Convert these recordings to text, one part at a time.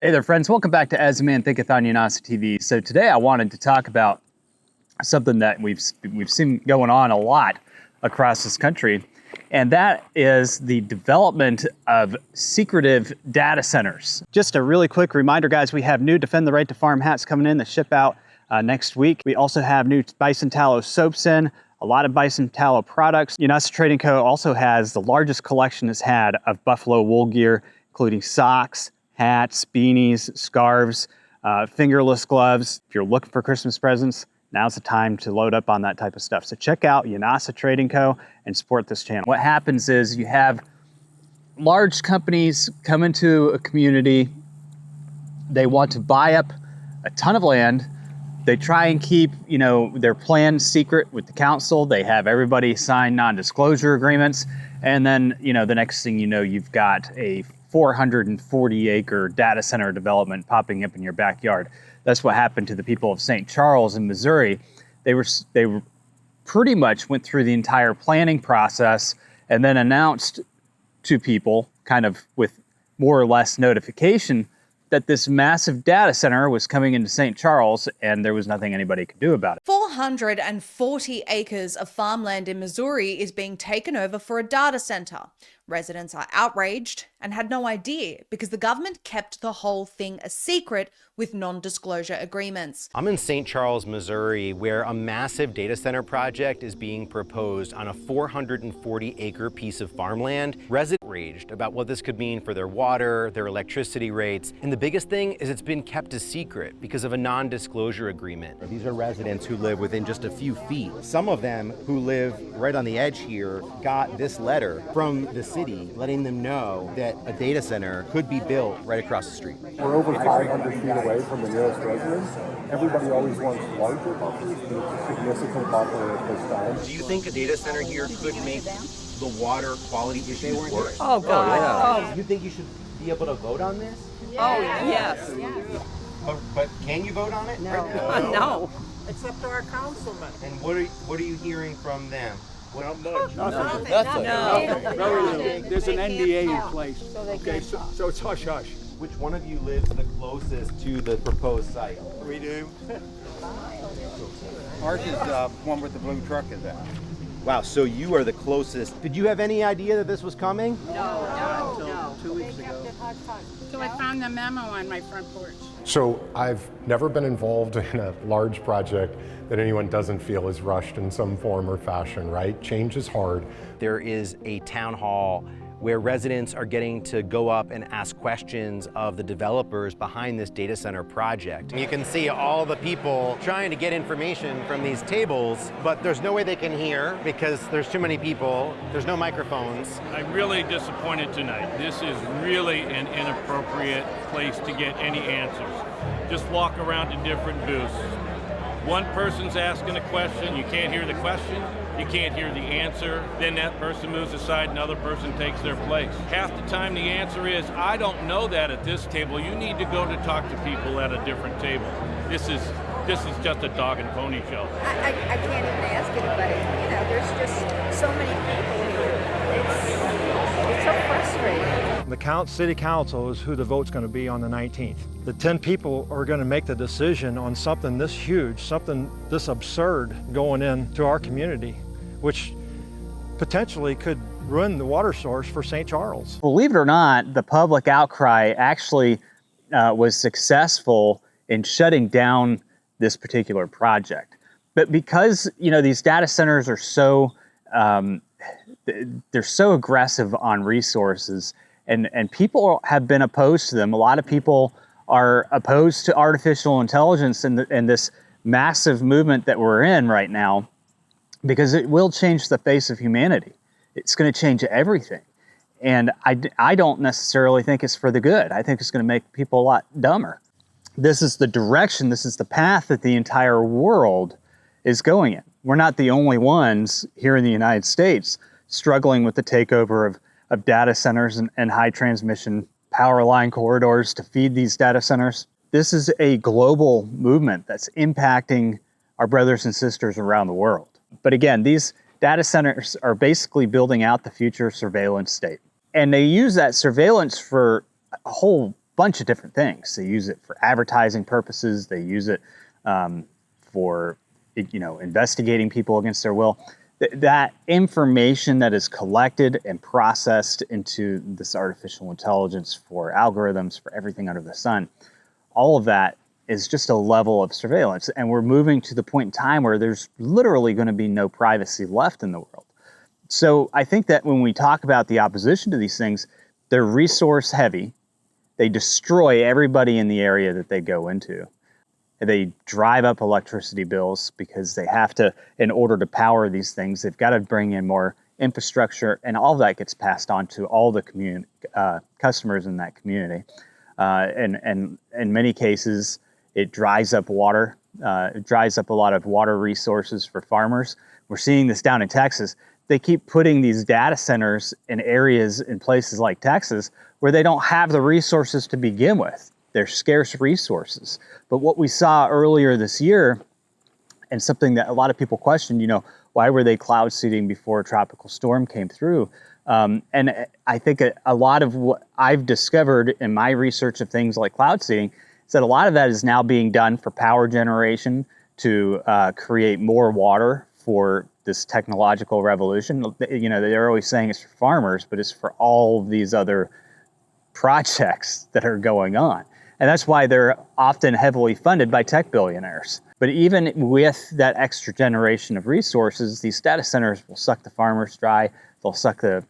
Hey there, friends. Welcome back to As a Man Thinketh on UNASA TV. So today I wanted to talk about something that we've seen going on a lot across this country, and that is the development of secretive data centers. Just a really quick reminder, guys, we have new Defend the Right to Farm hats coming in that ship out next week. We also have new bison tallow soaps in, a lot of bison tallow products. UNASA Trading Co. also has the largest collection it's had of buffalo wool gear, including socks, hats, beanies, scarves, fingerless gloves. If you're looking for Christmas presents, now's the time to load up on that type of stuff. So check out UNASA Trading Co. and support this channel. What happens is you have large companies come into a community, they want to buy up a ton of land. They try and keep, their plan secret with the council. They have everybody sign non-disclosure agreements. And then, the next thing you know, you've got a 440-acre data center development popping up in your backyard. That's what happened to the people of St. Charles in Missouri. They pretty much went through the entire planning process and then announced to people, kind of with more or less notification, that this massive data center was coming into St. Charles, and there was nothing anybody could do about it. 440 acres of farmland in Missouri is being taken over for a data center. Residents are outraged and had no idea because the government kept the whole thing a secret with non-disclosure agreements. I'm in St. Charles, Missouri, where a massive data center project is being proposed on a 440-acre piece of farmland. Residents are outraged about what this could mean for their water, their electricity rates, and the biggest thing is it's been kept a secret because of a non-disclosure agreement. These are residents who live within just a few feet. Some of them who live right on the edge here got this letter from the city letting them know that a data center could be built right across the street. We're over 500 feet away from the nearest residence. Everybody always wants larger buffers, but it's a significant buffer at this time. Do you think a data center here could make the water quality issues worse? Oh, God. You think you should be able to vote on this? Oh, yes. But can you vote on it? No. No. Except our councilman. And what are you hearing from them? Not much. No. There's an NDA in place. Okay, so it's hush hush. Which one of you lives the closest to the proposed site? We do. Ours is one with the blue truck is at. Wow, so you are the closest. Did you have any idea that this was coming? No. 2 weeks ago. So I found the memo on my front porch. So I've never been involved in a large project that anyone doesn't feel is rushed in some form or fashion, right? Change is hard. There is a town hall where residents are getting to go up and ask questions of the developers behind this data center project. You can see all the people trying to get information from these tables, but there's no way they can hear because there's too many people, there's no microphones. I'm really disappointed tonight. This is really an inappropriate place to get any answers. Just walk around to different booths. One person's asking a question, you can't hear the question, you can't hear the answer, then that person moves aside, another person takes their place. Half the time the answer is, I don't know that at this table, you need to go to talk to people at a different table. This is just a dog and pony show. I can't even ask anybody, there's just so many people here. It's so frustrating. The city council is who the vote's going to be on the 19th. The 10 people are going to make the decision on something this huge, something this absurd going into our community, which potentially could ruin the water source for St. Charles. Believe it or not, the public outcry actually was successful in shutting down this particular project. But because, these data centers are so, they're so aggressive on resources, and people have been opposed to them. A lot of people are opposed to artificial intelligence and this massive movement that we're in right now, because it will change the face of humanity. It's going to change everything. And I don't necessarily think it's for the good. I think it's going to make people a lot dumber. This is the direction, this is the path that the entire world is going in. We're not the only ones here in the United States struggling with the takeover of data centers and high transmission power line corridors to feed these data centers. This is a global movement that's impacting our brothers and sisters around the world. But again, these data centers are basically building out the future surveillance state. And they use that surveillance for a whole bunch of different things. They use it for advertising purposes. They use it for, investigating people against their will. That information that is collected and processed into this artificial intelligence for algorithms, for everything under the sun, all of that is just a level of surveillance. And we're moving to the point in time where there's literally going to be no privacy left in the world. So I think that when we talk about the opposition to these things, they're resource heavy. They destroy everybody in the area that they go into. They drive up electricity bills because they have to, in order to power these things, they've got to bring in more infrastructure, and all of that gets passed on to all the customers in that community. And in many cases, it dries up water. It dries up a lot of water resources for farmers. We're seeing this down in Texas. They keep putting these data centers in areas in places like Texas where they don't have the resources to begin with. They're scarce resources. But what we saw earlier this year, and something that a lot of people questioned, why were they cloud seeding before a tropical storm came through? And I think a lot of what I've discovered in my research of things like cloud seeding is that a lot of that is now being done for power generation to create more water for this technological revolution. They're always saying it's for farmers, but it's for all of these other projects that are going on. And that's why they're often heavily funded by tech billionaires. But even with that extra generation of resources, these data centers will suck the farmers dry. They'll suck the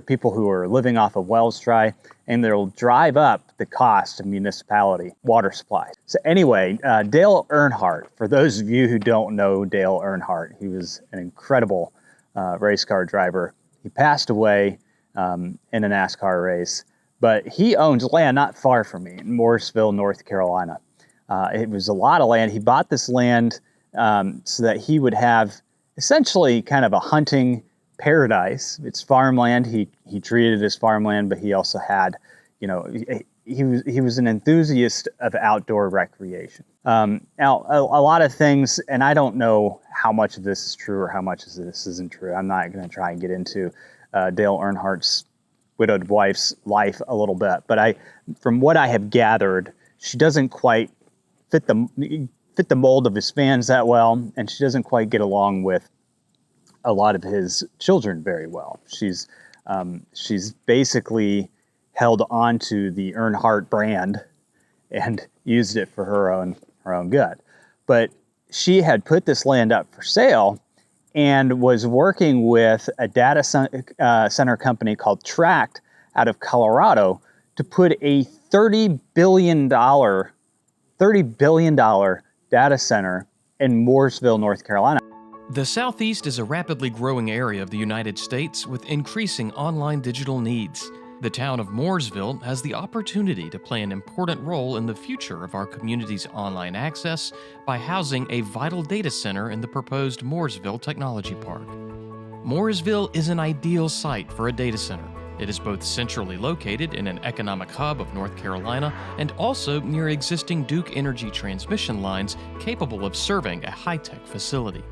people who are living off of wells dry, and they'll drive up the cost of municipality water supply. So anyway, Dale Earnhardt, for those of you who don't know Dale Earnhardt, he was an incredible race car driver. He passed away in a NASCAR race. But he owns land not far from me in Mooresville, North Carolina. It was a lot of land. He bought this land so that he would have essentially kind of a hunting paradise. It's farmland. He treated it as farmland, but he also had, he was an enthusiast of outdoor recreation. Now, a lot of things, and I don't know how much of this is true or how much of this isn't true. I'm not going to try and get into Dale Earnhardt's widowed wife's life a little bit, but from what I have gathered, she doesn't quite fit the mold of his fans that well, and she doesn't quite get along with a lot of his children very well. She's basically held on to the Earnhardt brand and used it for her own good. But she had put this land up for sale and was working with a data center company called Tract out of Colorado to put a $30 billion data center in Mooresville, North Carolina. The Southeast is a rapidly growing area of the United States with increasing online digital needs. The town of Mooresville has the opportunity to play an important role in the future of our community's online access by housing a vital data center in the proposed Mooresville Technology Park. Mooresville is an ideal site for a data center. It is both centrally located in an economic hub of North Carolina and also near existing Duke Energy transmission lines capable of serving a high-tech facility.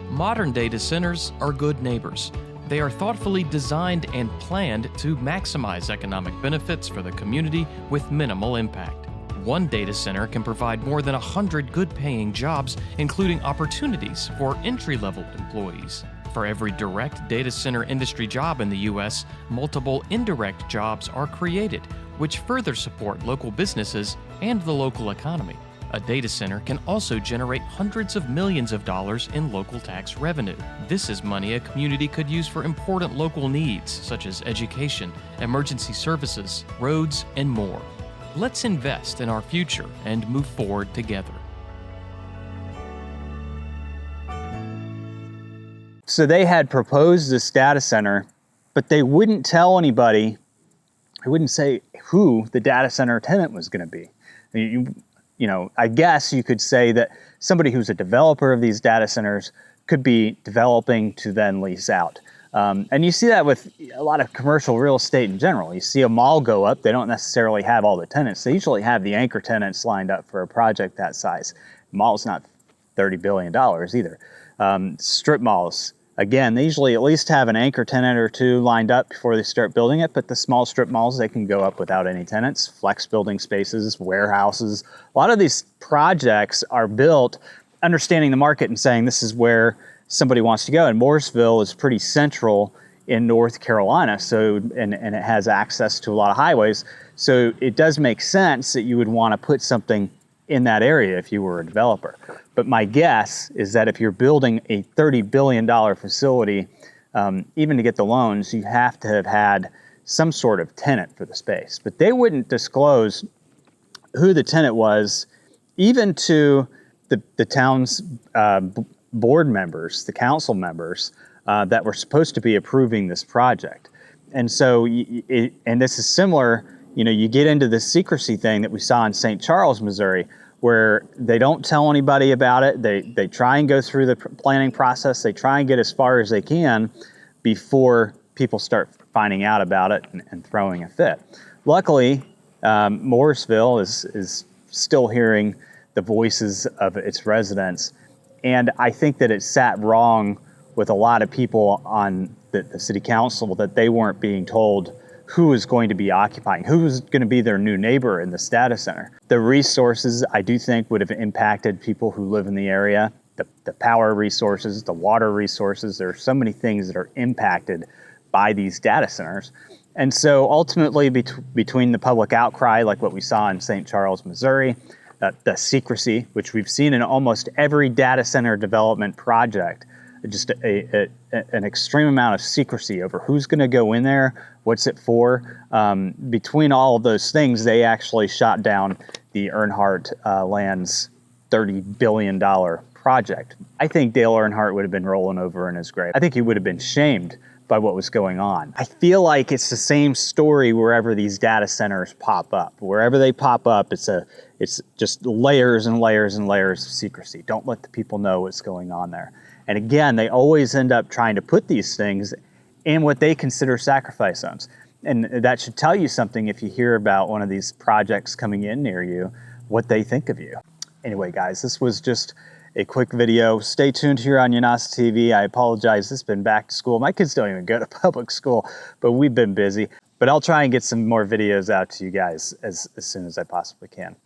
Modern data centers are good neighbors. They are thoughtfully designed and planned to maximize economic benefits for the community with minimal impact. One data center can provide more than 100 good-paying jobs, including opportunities for entry-level employees. For every direct data center industry job in the U.S., multiple indirect jobs are created, which further support local businesses and the local economy. A data center can also generate hundreds of millions of dollars in local tax revenue. This is money a community could use for important local needs, such as education, emergency services, roads, and more. Let's invest in our future and move forward together. So they had proposed this data center, but they wouldn't tell anybody. They wouldn't say who the data center tenant was going to be. I guess you could say that somebody who's a developer of these data centers could be developing to then lease out. And you see that with a lot of commercial real estate in general. You see a mall go up, they don't necessarily have all the tenants. They usually have the anchor tenants lined up for a project that size. Mall's not $30 billion either. Strip malls, Again, they usually at least have an anchor tenant or two lined up before they start building it, but the small strip malls, they can go up without any tenants, flex building spaces, warehouses. A lot of these projects are built understanding the market and saying this is where somebody wants to go. And Mooresville is pretty central in North Carolina, so and it has access to a lot of highways. So it does make sense that you would want to put something in that area if you were a developer. But my guess is that if you're building a $30 billion facility, even to get the loans, you have to have had some sort of tenant for the space. But they wouldn't disclose who the tenant was, even to the town's board members, the council members that were supposed to be approving this project. And so, and this is similar, you get into this secrecy thing that we saw in St. Charles, Missouri, where they don't tell anybody about it. They try and go through the planning process. They try and get as far as they can before people start finding out about it and throwing a fit. Luckily, Mooresville is still hearing the voices of its residents. And I think that it sat wrong with a lot of people on the city council that they weren't being told who is going to be occupying, who is going to be their new neighbor in this data center. The resources, I do think, would have impacted people who live in the area. The power resources, the water resources, there are so many things that are impacted by these data centers. And so ultimately, between the public outcry, like what we saw in St. Charles, Missouri, the secrecy, which we've seen in almost every data center development project, just an extreme amount of secrecy over who's going to go in there, what's it for. Between all of those things, they actually shot down the Earnhardt Land's $30 billion project. I think Dale Earnhardt would have been rolling over in his grave. I think he would have been shamed by what was going on. I feel like it's the same story wherever these data centers pop up. Wherever they pop up, it's just layers and layers and layers of secrecy. Don't let the people know what's going on there. And again, they always end up trying to put these things in what they consider sacrifice zones. And that should tell you something if you hear about one of these projects coming in near you, what they think of you. Anyway, guys, this was just a quick video. Stay tuned here on Yanasa TV. I apologize, it's been back to school. My kids don't even go to public school, but we've been busy. But I'll try and get some more videos out to you guys as soon as I possibly can.